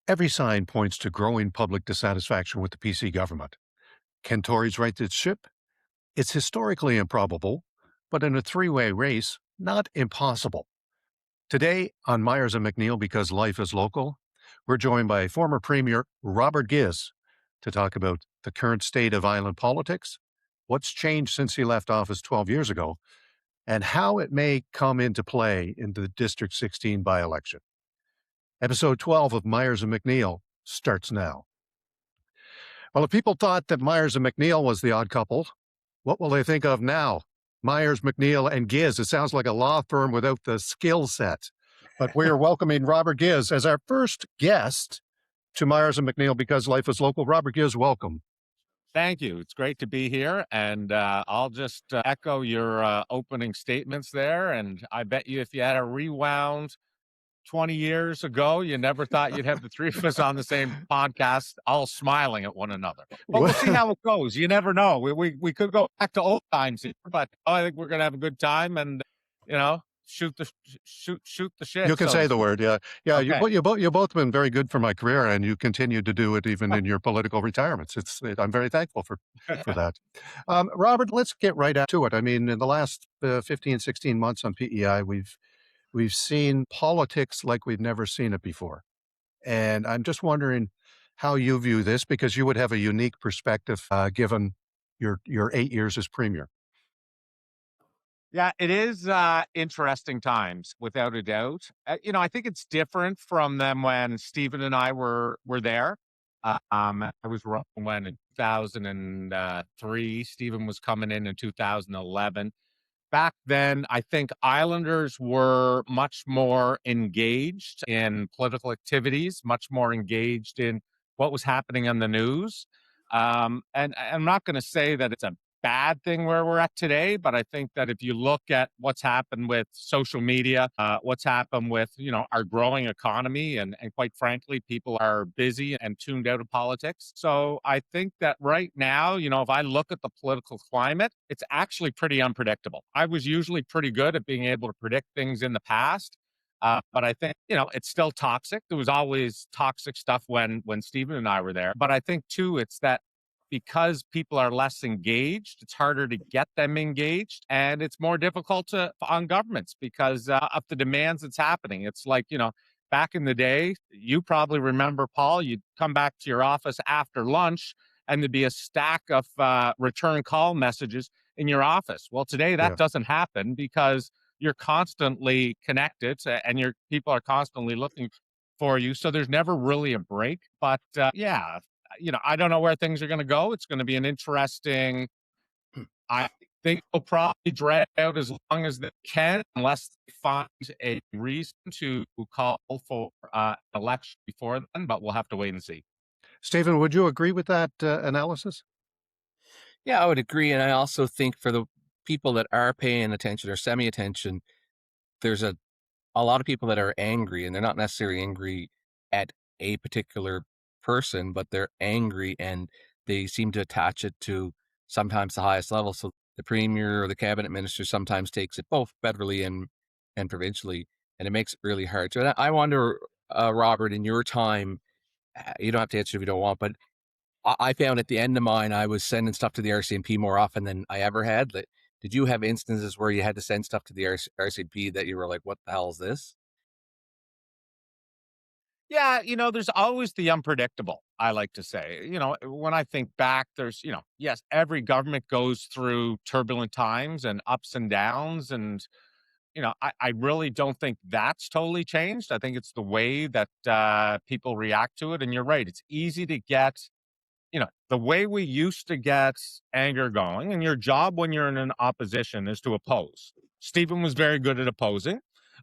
Every sign points to growing public dissatisfaction with the PC government. Can Tories right this ship? It's historically improbable, but in a three-way race, not impossible. Today on Myers and McNeill, because life is local, we're joined by former Premier Robert Ghiz to talk about the current state of island politics, what's changed since he left office 12 years ago, and how it may come into play in the District 16 by-election. Episode 12 of Myers and McNeill starts now. Well, if people thought that Myers and McNeill was the odd couple, what will they think of now? Myers, McNeill, and Ghiz. It sounds like a law firm without the skill set. But we are welcoming Robert Ghiz as our first guest to Myers and McNeill because life is local. Robert Ghiz, welcome. Thank you. It's great to be here. And I'll just echo your opening statements there. And I bet you if you had a rewound 20 years ago, you never thought you'd have the three of us on the same podcast, all smiling at one another. But we'll see how it goes. You never know. We could go back to old times here, but I think we're going to have a good time and, shoot the shit. You can say the word, yeah. Yeah, okay. you both been very good for my career, and you continue to do it even in your political retirements. I'm very thankful for that. Robert, let's get right to it. I mean, in the last 15, 16 months on PEI, we've seen politics like we've never seen it before. And I'm just wondering how you view this, because you would have a unique perspective given your 8 years as premier. Yeah, it is interesting times, without a doubt. I think it's different from them when Stephen and I were there. I was running when in 2003. Stephen was coming in 2011. Back then, I think Islanders were much more engaged in political activities, much more engaged in what was happening on the news. And I'm not going to say that it's a bad thing where we're at today, but I think that if you look at what's happened with social media, what's happened with, our growing economy, and quite frankly, people are busy and tuned out of politics. So I think that right now, if I look at the political climate, it's actually pretty unpredictable. I was usually pretty good at being able to predict things in the past. But I think, it's still toxic. There was always toxic stuff when Stephen and I were there. But I think, too, it's that because people are less engaged, it's harder to get them engaged, and it's more difficult on governments because of the demands that's happening. It's like, back in the day, you probably remember, Paul, you'd come back to your office after lunch and there'd be a stack of return call messages in your office. Well, today that doesn't happen because you're constantly connected and your people are constantly looking for you. So there's never really a break. But I don't know where things are going to go. It's going to be an interesting, I think they'll probably drag out as long as they can, unless they find a reason to call for an election before then, but we'll have to wait and see. Stephen, would you agree with that analysis? Yeah, I would agree. And I also think for the people that are paying attention or semi-attention, there's a lot of people that are angry, and they're not necessarily angry at a particular person, but they're angry and they seem to attach it to sometimes the highest level. So the premier or the cabinet minister sometimes takes it both federally and provincially, and it makes it really hard. So I wonder, Robert, in your time, you don't have to answer if you don't want, but I found at the end of mine, I was sending stuff to the RCMP more often than I ever had. Did you have instances where you had to send stuff to the RCMP that you were like, what the hell is this? Yeah, there's always the unpredictable, I like to say. When I think back, there's, yes, every government goes through turbulent times and ups and downs. And, I really don't think that's totally changed. I think it's the way that people react to it. And you're right. It's easy to get, the way we used to get anger going, and your job when you're in an opposition is to oppose. Stephen was very good at opposing.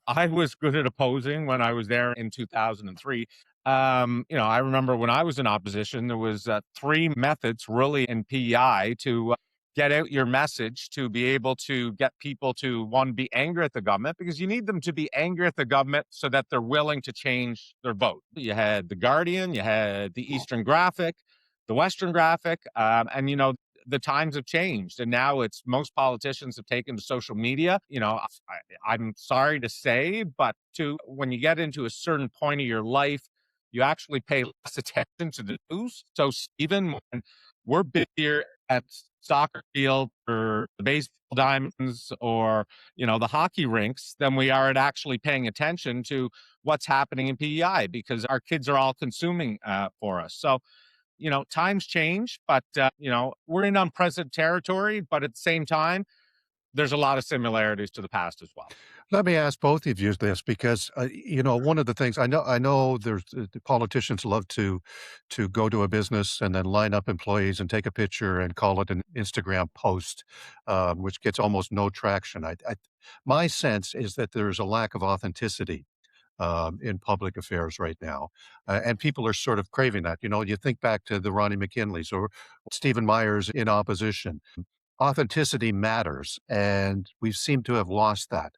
I was good at opposing when I was there in 2003. I remember when I was in opposition, there was three methods really in PEI to get out your message, to be able to get people to, one, be angry at the government, because you need them to be angry at the government so that they're willing to change their vote. You had The Guardian, you had the Eastern Graphic, the Western Graphic, and the times have changed, and now it's most politicians have taken to social media. I'm sorry to say, but when you get into a certain point of your life, you actually pay less attention to the news. So even when we're busier at soccer field or the baseball diamonds or, the hockey rinks than we are at actually paying attention to what's happening in PEI because our kids are all consuming for us. So, times change, but, we're in unprecedented territory, but at the same time, there's a lot of similarities to the past as well. Let me ask both of you this because one of the things I know there's the politicians love to go to a business and then line up employees and take a picture and call it an Instagram post, which gets almost no traction. My sense is that there's a lack of authenticity in public affairs right now. And people are sort of craving that. You think back to the Ronnie McKinleys or Stephen Myers in opposition. Authenticity matters, and we seem to have lost that.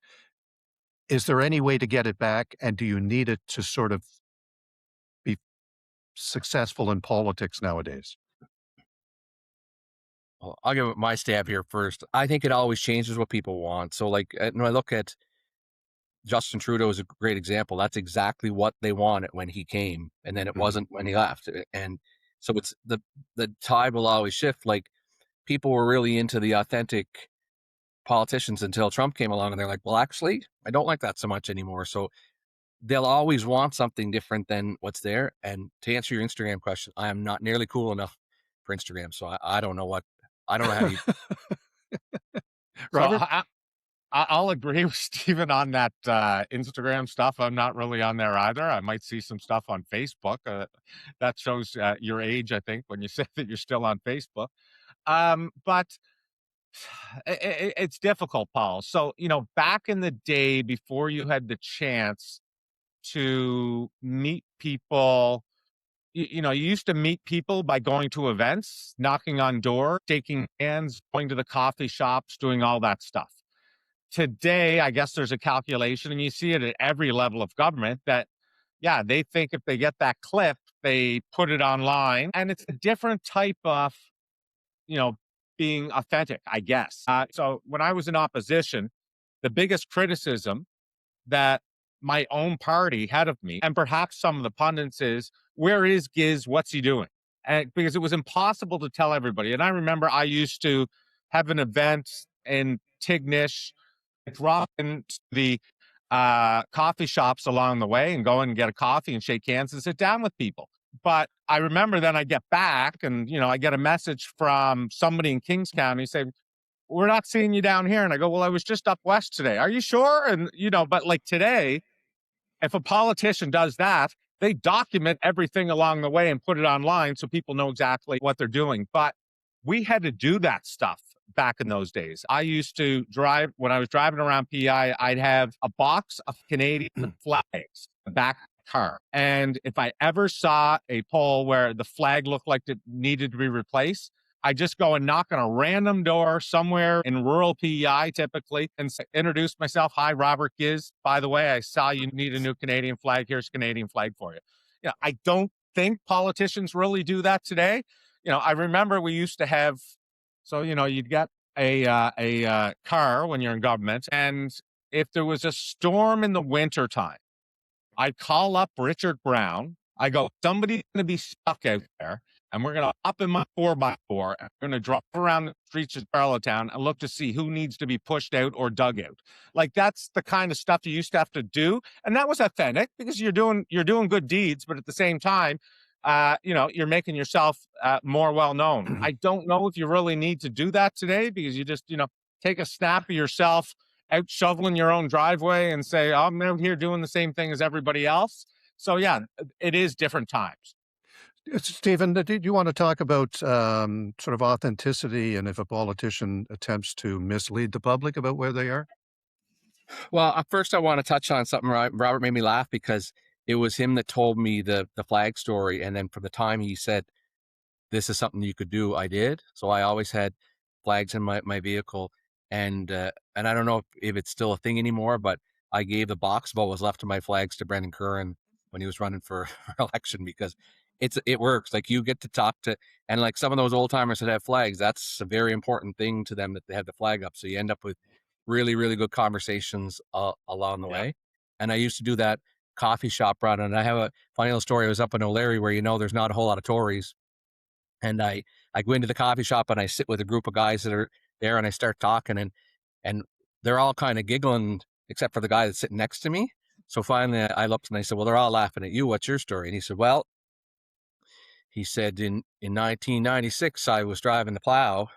Is there any way to get it back? And do you need it to sort of be successful in politics nowadays? Well, I'll give it my stab here first. I think it always changes what people want. So, like, when I look at Justin Trudeau is a great example. That's exactly what they wanted when he came, and then it wasn't when he left. And so it's the tide will always shift. Like, people were really into the authentic politicians until Trump came along, and they're like, well, actually, I don't like that so much anymore. So they'll always want something different than what's there. And to answer your Instagram question, I am not nearly cool enough for Instagram, so I don't know how you. Robert? So I'll agree with Stephen on that Instagram stuff. I'm not really on there either. I might see some stuff on Facebook. That shows your age, I think, when you say that you're still on Facebook. But it's difficult, Paul. So, back in the day before you had the chance to meet people, you used to meet people by going to events, knocking on doors, shaking hands, going to the coffee shops, doing all that stuff. Today, I guess there's a calculation, and you see it at every level of government that, yeah, they think if they get that clip, they put it online, and it's a different type of, you know, being authentic, I guess. So when I was in opposition, the biggest criticism that my own party had of me, and perhaps some of the pundits, is where is Ghiz? What's he doing? And because it was impossible to tell everybody. And I remember I used to have an event in Tignish, drop into the coffee shops along the way and go and get a coffee and shake hands and sit down with people. But I remember then I get back and, I get a message from somebody in Kings County saying, we're not seeing you down here. And I go, well, I was just up west today. Are you sure? And, but like today, if a politician does that, they document everything along the way and put it online so people know exactly what they're doing. But we had to do that stuff back in those days. I used to drive, when I was driving around PI, I'd have a box of Canadian flags back in the car. And if I ever saw a pole where the flag looked like it needed to be replaced, I just go and knock on a random door somewhere in rural PEI typically and introduce myself. Hi, Robert Ghiz. By the way, I saw you need a new Canadian flag. Here's a Canadian flag for you. I don't think politicians really do that today. I remember we used to have, so, you'd get a car when you're in government. And if there was a storm in the wintertime, I'd call up Richard Brown. I go, somebody's going to be stuck out there. And we're going to hop in my 4x4 and we're going to drive around the streets of Charlottetown and look to see who needs to be pushed out or dug out. Like, that's the kind of stuff you used to have to do. And that was authentic because you're doing good deeds, but at the same time, you're making yourself more well known. I don't know if you really need to do that today because you just, take a snap of yourself out shoveling your own driveway and say, oh, I'm out here doing the same thing as everybody else. So yeah, it is different times. Stephen, did you want to talk about sort of authenticity and if a politician attempts to mislead the public about where they are? Well, first I want to touch on something. Robert made me laugh because it was him that told me the flag story. And then from the time he said, this is something you could do, I did. So I always had flags in my vehicle. And I don't know if it's still a thing anymore, but I gave the box of what was left of my flags to Brendan Curran when he was running for election because it works. Like, you get to talk to, and like some of those old timers that have flags, that's a very important thing to them that they have the flag up. So you end up with really, really good conversations along the way. And I used to do that coffee shop run. And I have a funny little story. I was up in O'Leary where, there's not a whole lot of Tories. And I go into the coffee shop and I sit with a group of guys that are there, and I start talking, and they're all kind of giggling except for the guy that's sitting next to me. So finally I looked and I said, well, they're all laughing at you. What's your story? And he said, well, in 1996, I was driving the plow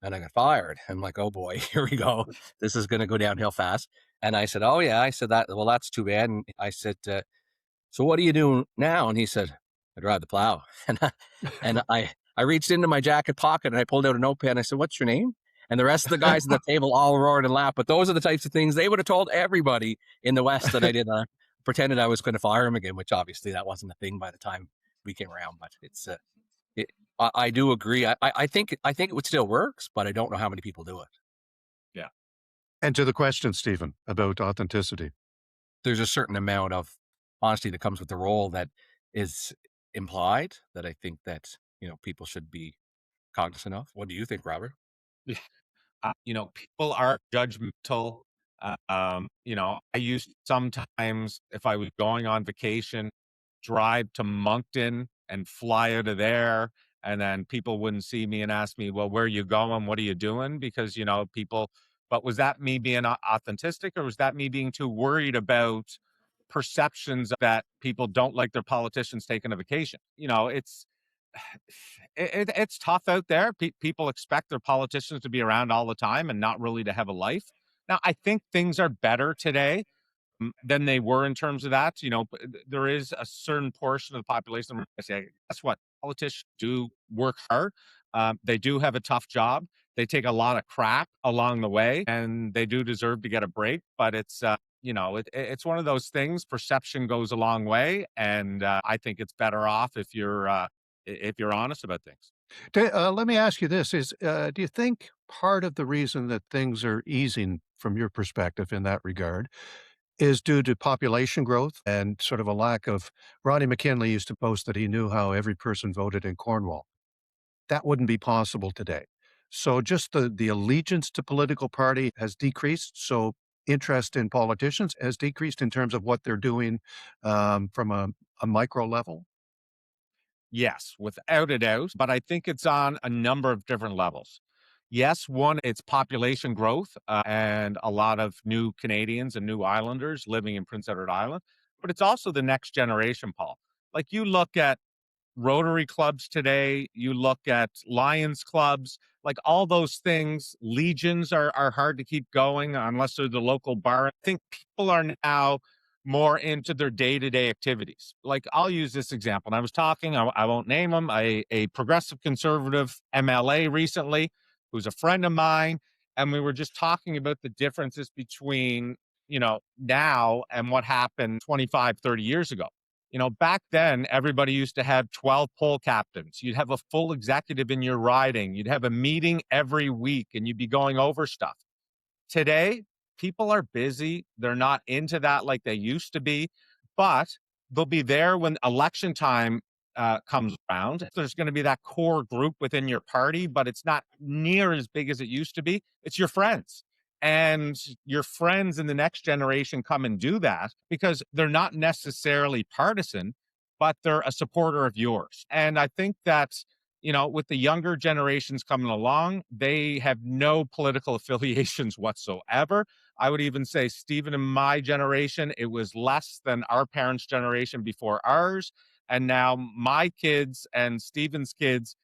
and I got fired. I'm like, oh boy, here we go. This is going to go downhill fast. And I said, oh yeah. I said, well, that's too bad. And I said, so what do you do now? And he said, I drive the plow. And I reached into my jacket pocket and I pulled out a notepad and I said, what's your name? And the rest of the guys at the table all roared and laughed. But those are the types of things they would have told everybody in the West that I did. Pretended I was going to fire him again, which obviously that wasn't a thing by the time we came around. But I do agree. I think it would still works, but I don't know how many people do it. Yeah. And to the question, Stephen, about authenticity. There's a certain amount of honesty that comes with the role that is implied that I think that, people should be cognizant of. What do you think, Robert? People are judgmental. I used sometimes, if I was going on vacation, drive to Moncton and fly out of there, and then people wouldn't see me and ask me, well, where are you going? What are you doing? Because, but was that me being authentic, or was that me being too worried about perceptions that people don't like their politicians taking a vacation? It's tough out there. People expect their politicians to be around all the time and not really to have a life. Now, I think things are better today than they were in terms of that. There is a certain portion of the population that say, guess what? Politicians do work hard. They do have a tough job. They take a lot of crap along the way, and they do deserve to get a break. But it's it's one of those things. Perception goes a long way, and I think it's better off if you're honest about things. Let me ask you this: do you think part of the reason that things are easing, from your perspective, in that regard, is due to population growth and sort of a lack of? Ronnie McKinley used to boast that he knew how every person voted in Cornwall. That wouldn't be possible today. So just the allegiance to political party has decreased. So interest in politicians has decreased in terms of what they're doing from a micro level. Yes, without a doubt. But I think it's on a number of different levels. Yes, one, it's population growth and a lot of new Canadians and new Islanders living in Prince Edward Island. But it's also the next generation, Paul. Like, you look at Rotary clubs today, you look at Lions clubs, like all those things. Legions are hard to keep going unless they're the local bar. I think people are now more into their day-to-day activities. Like, I'll use this example. And I was talking, I won't name him, a progressive conservative MLA recently, who's a friend of mine. And we were just talking about the differences between, now and what happened 25, 30 years ago. Back then, everybody used to have 12 poll captains. You'd have a full executive in your riding. You'd have a meeting every week, and you'd be going over stuff. Today, people are busy. They're not into that like they used to be, but they'll be there when election time comes around. There's going to be that core group within your party, but it's not near as big as it used to be. It's your friends. And your friends in the next generation come and do that because they're not necessarily partisan, but they're a supporter of yours. And I think that, with the younger generations coming along, they have no political affiliations whatsoever. I would even say, Stephen, in my generation, it was less than our parents' generation before ours. And now my kids and Stephen's kids,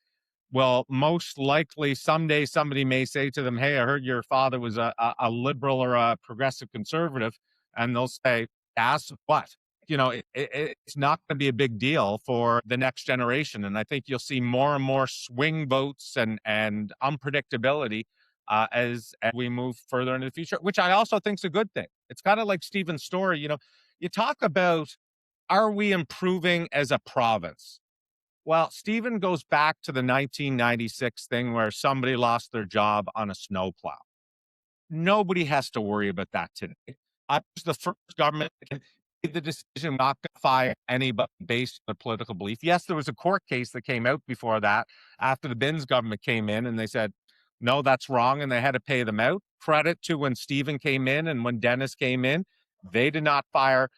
well, most likely someday somebody may say to them, hey, I heard your father was a liberal or a progressive conservative. And they'll say, as what? It's not going to be a big deal for the next generation. And I think you'll see more and more swing votes and unpredictability as we move further into the future, which I also think is a good thing. It's kind of like Stephen's story. You talk about, are we improving as a province? Well, Stephen goes back to the 1996 thing where somebody lost their job on a snowplow. Nobody has to worry about that today. I was the first government that made the decision not to fire anybody based on political belief. Yes, there was a court case that came out before that, after the Binns government came in, and they said, no, that's wrong, and they had to pay them out. Credit to when Stephen came in and when Dennis came in, they did not fire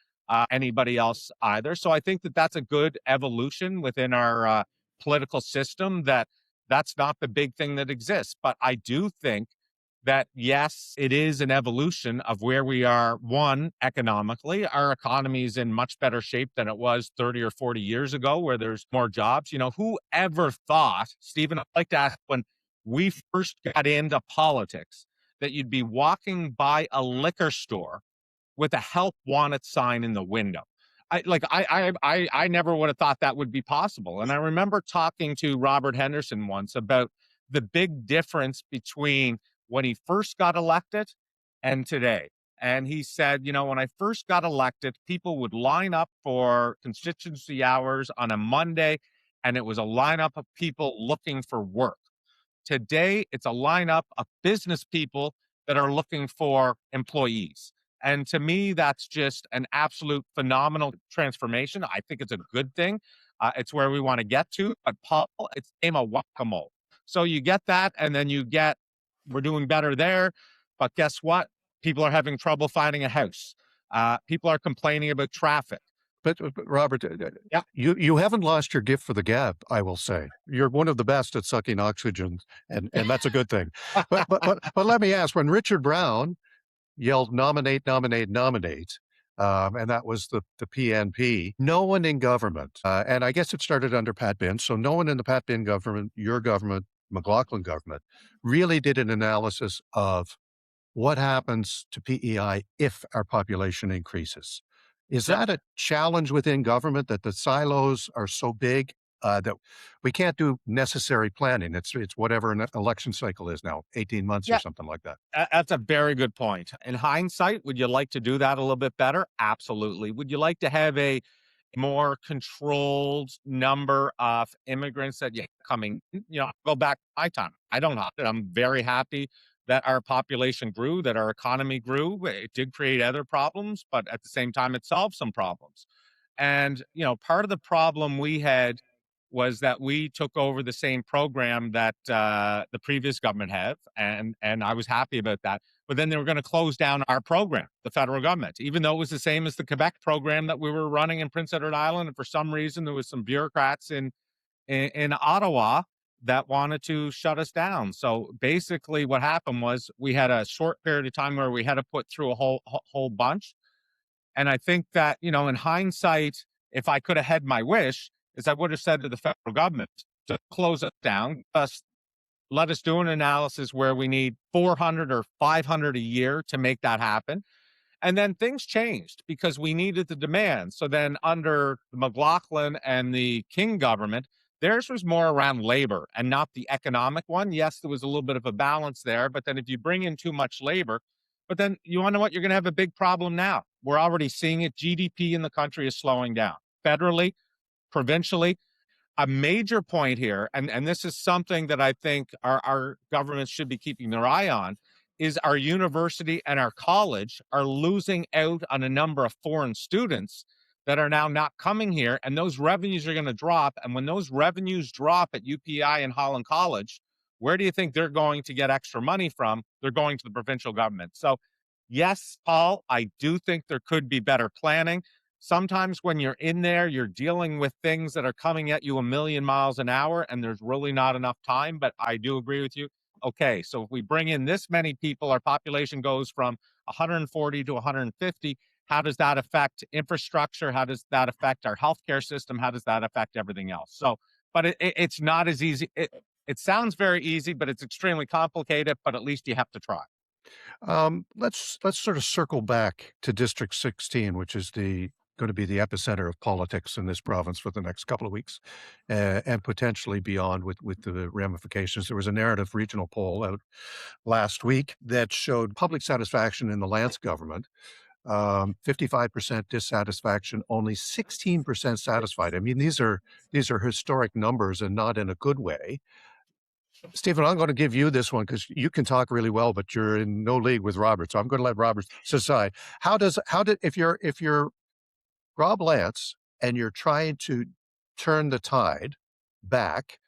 anybody else either. So I think that that's a good evolution within our political system, that's not the big thing that exists. But I do think that, yes, it is an evolution of where we are. One, economically, our economy is in much better shape than it was 30 or 40 years ago, where there's more jobs. Who ever thought, Stephen, I'd like to ask, when we first got into politics, that you'd be walking by a liquor store with a help wanted sign in the window? I never would have thought that would be possible. And I remember talking to Robert Henderson once about the big difference between when he first got elected and today. And he said, when I first got elected, people would line up for constituency hours on a Monday, and it was a lineup of people looking for work. Today, it's a lineup of business people that are looking for employees. And to me, that's just an absolute phenomenal transformation. I think it's a good thing. It's where we want to get to. But Paul, it's a game of whack-a-mole. So you get that, and then we're doing better there. But guess what? People are having trouble finding a house. People are complaining about traffic. But Robert, Yeah. you haven't lost your gift for the gab, I will say. You're one of the best at sucking oxygen, and that's a good thing. But let me ask, when Richard Brown yelled nominate, nominate, nominate, and that was the PNP, no one in government, and I guess it started under Pat Bin, so no one in the Pat Bin government, your government, McLaughlin government, really did an analysis of what happens to PEI if our population increases. Is that a challenge within government, that the silos are so big that we can't do necessary planning? It's whatever an election cycle is now, 18 months or something like that. That's a very good point. In hindsight, would you like to do that a little bit better? Absolutely. Would you like to have a more controlled number of immigrants that you have coming? Go back to my time. I don't know. I'm very happy that our population grew, that our economy grew. It did create other problems, but at the same time, it solved some problems. And, part of the problem we had was that we took over the same program that the previous government had, and I was happy about that. But then they were going to close down our program, the federal government, even though it was the same as the Quebec program that we were running in Prince Edward Island. And for some reason, there was some bureaucrats in Ottawa that wanted to shut us down. So basically what happened was we had a short period of time where we had to put through a whole bunch. And I think that, in hindsight, if I could have had my wish, is I would have said to the federal government to close it down, let us do an analysis where we need 400 or 500 a year to make that happen. And then things changed because we needed the demand. So then under the McLaughlin and the King government, theirs was more around labor and not the economic one. Yes, there was a little bit of a balance there, but then if you bring in too much labor, but then you want to know what? You're going to have a big problem now. We're already seeing it. GDP in the country is slowing down federally, provincially. A major point here, and this is something that I think our governments should be keeping their eye on, is our university and our college are losing out on a number of foreign students that are now not coming here, and those revenues are going to drop. And when those revenues drop at UPI and Holland College, where do you think they're going to get extra money from? They're going to the provincial government. So yes, Paul, I do think there could be better planning. Sometimes when you're in there, you're dealing with things that are coming at you a million miles an hour, and there's really not enough time. But I do agree with you. Okay, so if we bring in this many people, our population goes from 140 to 150. How does that affect infrastructure? How does that affect our healthcare system? How does that affect everything else? So, but it's not as easy. It sounds very easy, but it's extremely complicated. But at least you have to try. Let's sort of circle back to District 16, which is going to be the epicenter of politics in this province for the next couple of weeks, and potentially beyond with the ramifications. There was a narrative regional poll out last week that showed public satisfaction in the Lance government, 55% dissatisfaction, only 16% satisfied. I mean, these are historic numbers, and not in a good way. Stephen, I'm going to give you this one because you can talk really well, but you're in no league with Robert. So I'm going to let Robert decide. If you're Rob Lance and you're trying to turn the tide back,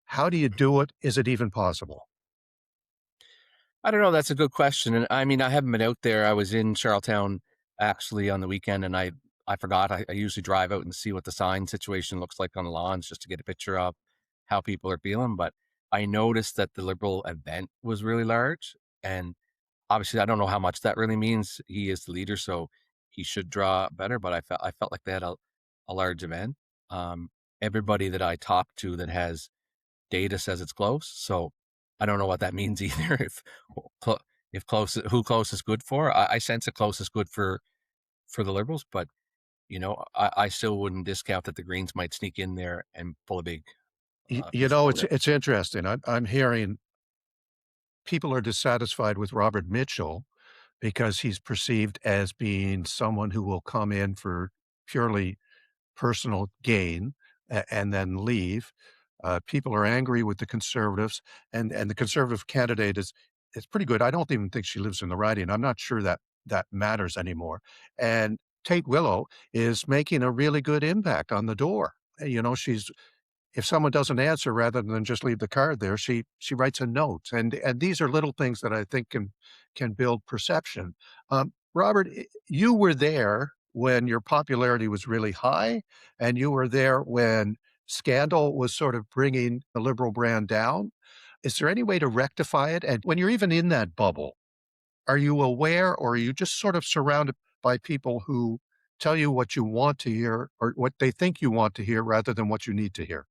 how do you do it? Is it even possible? I don't know. That's a good question. And I mean, I haven't been out there. I was in Charlottetown actually on the weekend, and I I forgot. I usually drive out and see what the sign situation looks like on the lawns just to get a picture of how people are feeling. But I noticed that the Liberal event was really large. And obviously, I don't know how much that really means. He is the leader, so he should draw better. But I felt like they had a large event. Um, Everybody that I talk to that has data says it's close. So I don't know what that means either. If who close is good for, I sense it close is good for the Liberals, but I still wouldn't discount that the Greens might sneak in there and pull a big piece of vote out. It's interesting. I'm hearing people are dissatisfied with Robert Mitchell because he's perceived as being someone who will come in for purely personal gain and then leave. People are angry with the Conservatives, and the Conservative candidate is pretty good. I don't even think she lives in the riding. I'm not sure that that matters anymore. And Tate Willow is making a really good impact on the door. She's if someone doesn't answer, rather than just leave the card there, she writes a note, and these are little things that I think can build perception. Robert, you were there when your popularity was really high, and you were there when scandal was sort of bringing the Liberal brand down. Is there any way to rectify it? And when you're even in that bubble, are you aware, or are you just sort of surrounded by people who tell you what you want to hear or what they think you want to hear rather than what you need to hear?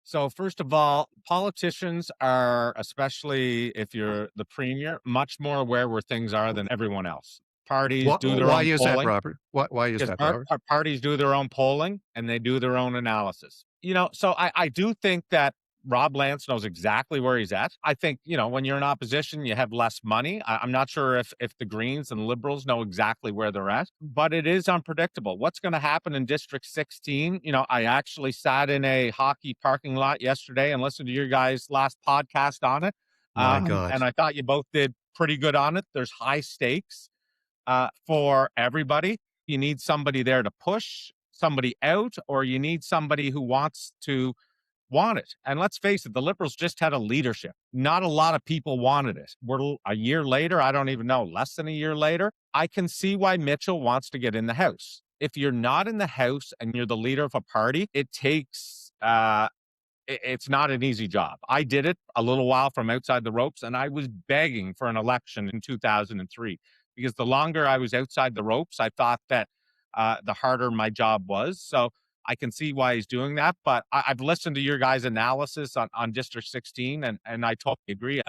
So first of all, politicians are, especially if you're the premier, much more aware where things are than everyone else. Parties do their Why own is that, polling. Robert? Why is Because that, Robert? parties do their own polling and they do their own analysis. So I do think that Rob Lance knows exactly where he's at. I think, when you're in opposition, you have less money. I'm not sure if the Greens and Liberals know exactly where they're at, but it is unpredictable. What's going to happen in District 16? I actually sat in a hockey parking lot yesterday and listened to your guys' last podcast on it. My God. And I thought you both did pretty good on it. There's high stakes for everybody. You need somebody there to push somebody out, or you need somebody who want it. And let's face it, the Liberals just had a leadership. Not a lot of people wanted it. We're a year later, I don't even know, less than a year later. I can see why Mitchell wants to get in the House. If you're not in the House and you're the leader of a party, it takes it's not an easy job. I did it a little while from outside the ropes, and I was begging for an election in 2003 because the longer I was outside the ropes, I thought that the harder my job was. So I can see why he's doing that. But I've listened to your guys' analysis on District 16, and I totally agree.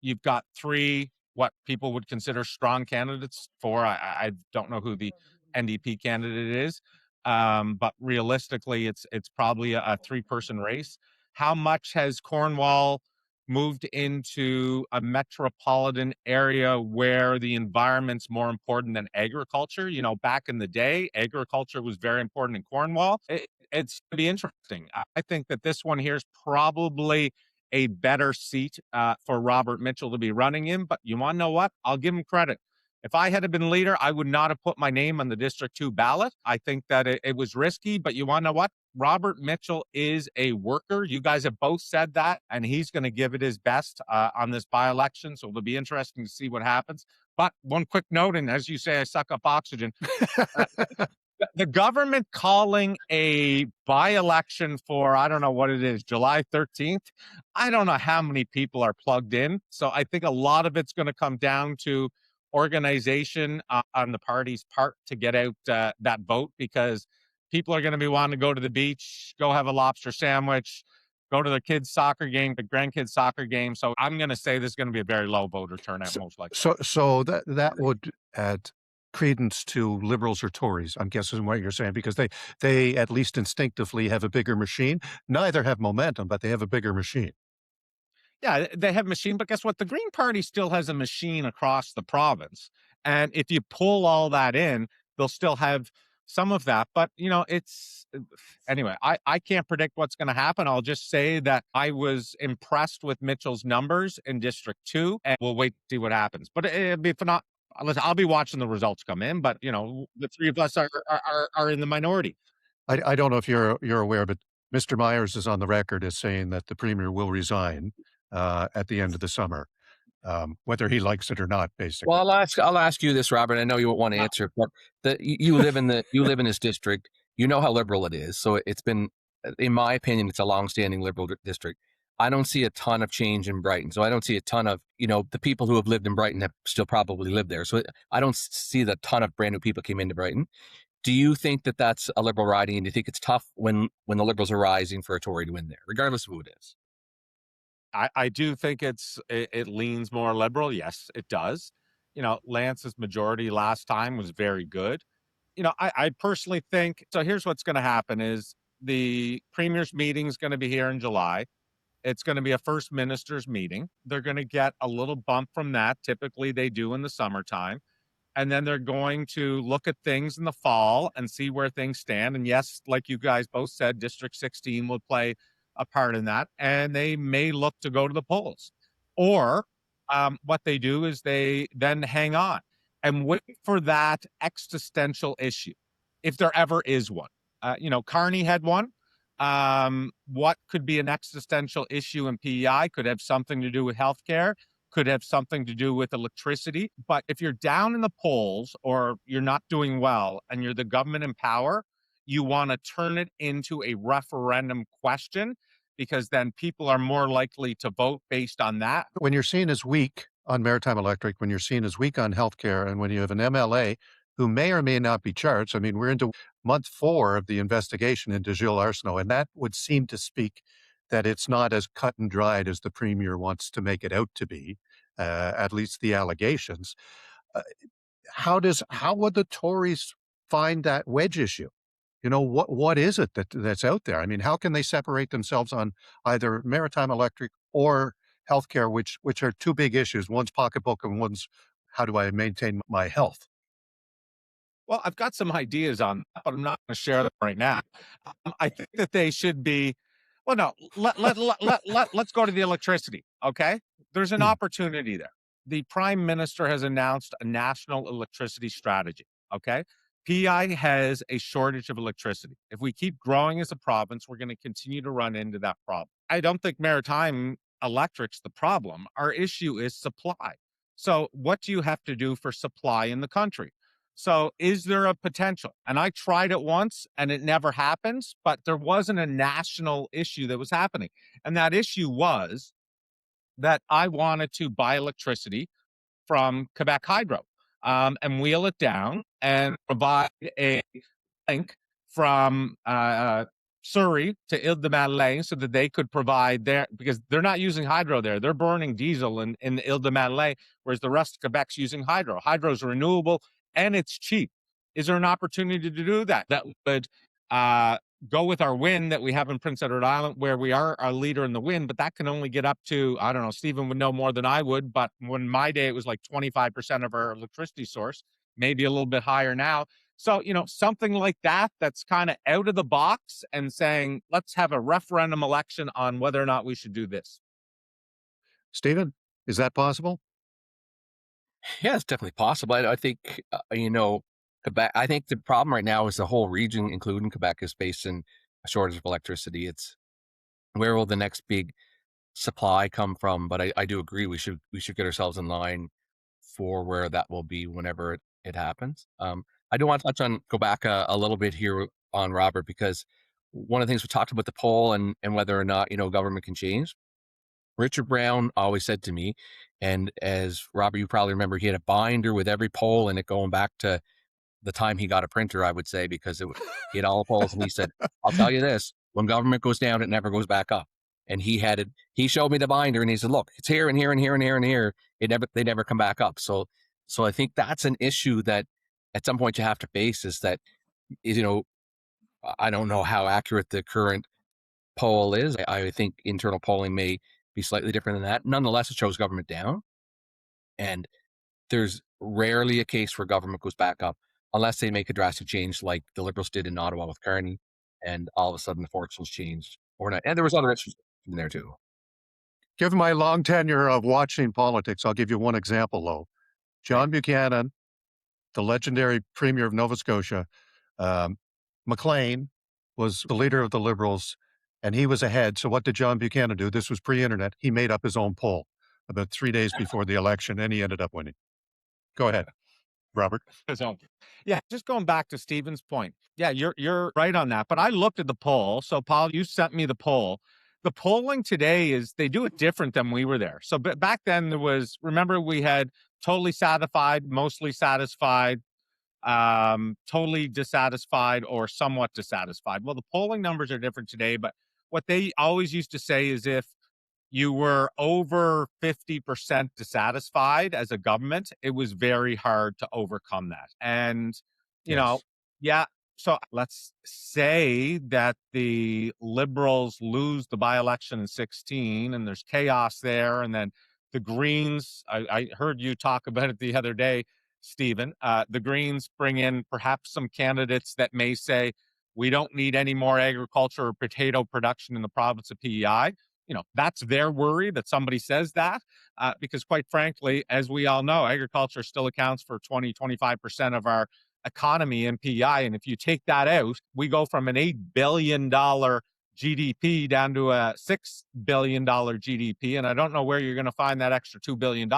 You've got three what people would consider strong candidates for. I don't know who the NDP candidate is. But realistically, it's probably a three-person race. How much has Cornwall moved into a metropolitan area where the environment's more important than agriculture? Back in the day, agriculture was very important in Cornwall. It's going to be interesting. I think that this one here is probably a better seat for Robert Mitchell to be running in. But you want to know what? I'll give him credit. If I had been leader, I would not have put my name on the District 2 ballot. I think that it was risky, but you want to know what? Robert Mitchell is a worker. You guys have both said that, and he's going to give it his best on this by-election, so it'll be interesting to see what happens. But one quick note, and as you say, I suck up oxygen. The government calling a by-election for, I don't know what it is, July 13th. I don't know how many people are plugged in. So I think a lot of it's going to come down to organization on the party's part to get out that vote, because people are going to be wanting to go to the beach, go have a lobster sandwich, go to their kids' soccer game, the grandkids' soccer game. So I'm going to say there's going to be a very low voter turnout, most likely. So that would add credence to Liberals or Tories, I'm guessing what you're saying, because they at least instinctively have a bigger machine. Neither have momentum, but they have a bigger machine. Yeah, they have machine, but guess what? The Green Party still has a machine across the province. And if you pull all that in, they'll still have some of that. But, it's anyway, I can't predict what's going to happen. I'll just say that I was impressed with Mitchell's numbers in District 2, and we'll wait to see what happens. But it'll be phenomenal. I'll be watching the results come in, but, the three of us are in the minority. I don't know if you're aware, but Mr. Myers is on the record as saying that the premier will resign at the end of the summer. whether he likes it or not, basically. Well, I'll ask you this, Robert. I know you won't want to answer, but you live in this district. You know how liberal it is. So it's been, in my opinion, it's a longstanding liberal district. I don't see a ton of change in Brighton. So I don't see a ton of, the people who have lived in Brighton have still probably lived there. So I don't see the ton of brand new people came into Brighton. Do you think that that's a liberal riding, and do you think it's tough when the liberals are rising for a Tory to win there, regardless of who it is? I do think it leans more liberal. Yes, it does. Lance's majority last time was very good. I personally think, so here's what's going to happen is the Premier's meeting is going to be here in July. It's going to be a First Minister's meeting. They're going to get a little bump from that. Typically they do in the summertime. And then they're going to look at things in the fall and see where things stand. And yes, like you guys both said, District 16 will play a part in that. And they may look to go to the polls. Or what they do is they then hang on and wait for that existential issue, if there ever is one. Carney had one. What could be an existential issue in PEI could have something to do with healthcare, could have something to do with electricity. But if you're down in the polls or you're not doing well and you're the government in power, you want to turn it into a referendum question, because then people are more likely to vote based on that. When you're seen as weak on maritime electric, when you're seen as weak on healthcare, and when you have an MLA who may or may not be charged, I mean, we're into month 4 of the investigation into Gilles Arsenault, and that would seem to speak that it's not as cut and dried as the Premier wants to make it out to be, at least the allegations. Uh, how would the Tories find that wedge issue? What is it that's out there? I mean, how can they separate themselves on either maritime electric or healthcare, which are two big issues? One's pocketbook and one's how do I maintain my health? Well, I've got some ideas on that, but I'm not going to share them right now. I think that they should be, well, no, let's go to the electricity, okay? There's an opportunity there. The Prime Minister has announced a national electricity strategy, okay? PEI has a shortage of electricity. If we keep growing as a province, we're going to continue to run into that problem. I don't think maritime electric's the problem. Our issue is supply. So what do you have to do for supply in the country? So is there a potential? And I tried it once and it never happens, but there wasn't a national issue that was happening. And that issue was that I wanted to buy electricity from Quebec Hydro and wheel it down and provide a link from Surrey to Ile-de-Madeleine so that they could provide their, because they're not using hydro there. They're burning diesel in Ile-de-Madeleine, whereas the rest of Quebec's using hydro. Hydro's renewable and it's cheap. Is there an opportunity to do that? That would go with our wind that we have in Prince Edward Island, where we are a leader in the wind, but that can only get up to, I don't know, Stephen would know more than I would, but when my day, it was like 25% of our electricity source, maybe a little bit higher now. So, something like that, that's kind of out of the box and saying, let's have a referendum election on whether or not we should do this. Stephen, is that possible? Yeah, it's definitely possible. I think, Quebec, I think the problem right now is the whole region, including Quebec, is facing a shortage of electricity. It's where will the next big supply come from? But I do agree we should get ourselves in line for where that will be whenever it happens. I do want to go back a little bit here on Robert, because one of the things we talked about the poll and whether or not, government can change. Richard Brown always said to me, and as Robert, you probably remember, he had a binder with every poll in it going back to the time he got a printer, I would say, because he had all the polls, and he said, I'll tell you this, when government goes down, it never goes back up. And he showed me the binder and he said, look, it's here and here and here and here and here. They never come back up. So I think that's an issue that at some point you have to face, is that, I don't know how accurate the current poll is. I think internal polling may be slightly different than that. Nonetheless, it shows government down. And there's rarely a case where government goes back up unless they make a drastic change like the Liberals did in Ottawa with Carney, and all of a sudden the fortunes changed overnight. And there was other issues in there too. Given my long tenure of watching politics, I'll give you one example, though. John Buchanan, the legendary Premier of Nova Scotia, Maclean was the leader of the Liberals, and he was ahead. So what did John Buchanan do? This was pre-internet. He made up his own poll. about 3 days before the election, and he ended up winning. Go ahead, Robert. So, yeah, just going back to Stephen's point. Yeah, you're right on that. But I looked at the poll. So, Paul, you sent me the poll. The polling today is they do it different than we were there. So, back then there was, remember, we had totally satisfied, mostly satisfied, totally dissatisfied, or somewhat dissatisfied. Well, the polling numbers are different today, but what they always used to say is if you were over 50% dissatisfied as a government, it was very hard to overcome that. And, you know, Yes. yeah. So let's say that the Liberals lose the by-election in 16 and there's chaos there. And then the Greens, I heard you talk about it the other day, Stephen, the Greens bring in perhaps some candidates that may say, we don't need any more agriculture or potato production in the province of PEI. You know, that's their worry that somebody says that, because quite frankly, as we all know, agriculture still accounts for 25% of our economy in PEI. And if you take that out, we go from an $8 billion GDP down to a $6 billion GDP. And I don't know where you're going to find that extra $2 billion,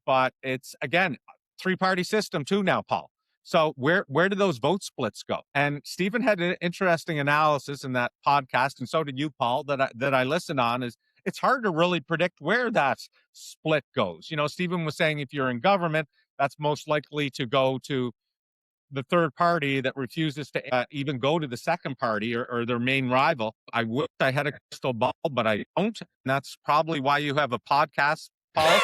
but it's, again, three-party system too now, Paul. So where do those vote splits go? And Stephen had an interesting analysis in that podcast, and so did you, Paul, that I listened on. Is it's hard to really predict where that split goes. You know, Stephen was saying if you're in government, that's most likely to go to the third party that refuses to even go to the second party or their main rival. I wish I had a crystal ball, but I don't. And that's probably why you have a podcast, Paul,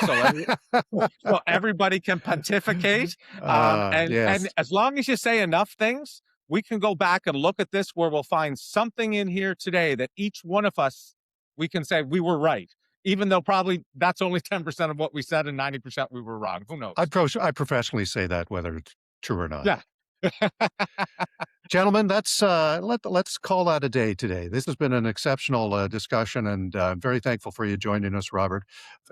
so everybody can pontificate. And Yes. as long as you say enough things, we can go back and look at this where we'll find something in here today that each one of us, we can say we were right, even though probably that's only 10% of what we said and 90% we were wrong. Who knows? I professionally say that, whether it's true or not. Yeah. Gentlemen, let's call that a day today. This has been an exceptional discussion, and I'm very thankful for you joining us, Robert.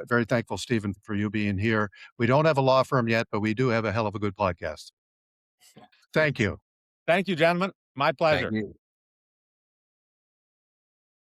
Very thankful, Stephen, for you being here. We don't have a law firm yet, but we do have a hell of a good podcast. Thank you. Thank you, gentlemen. My pleasure. Thank you.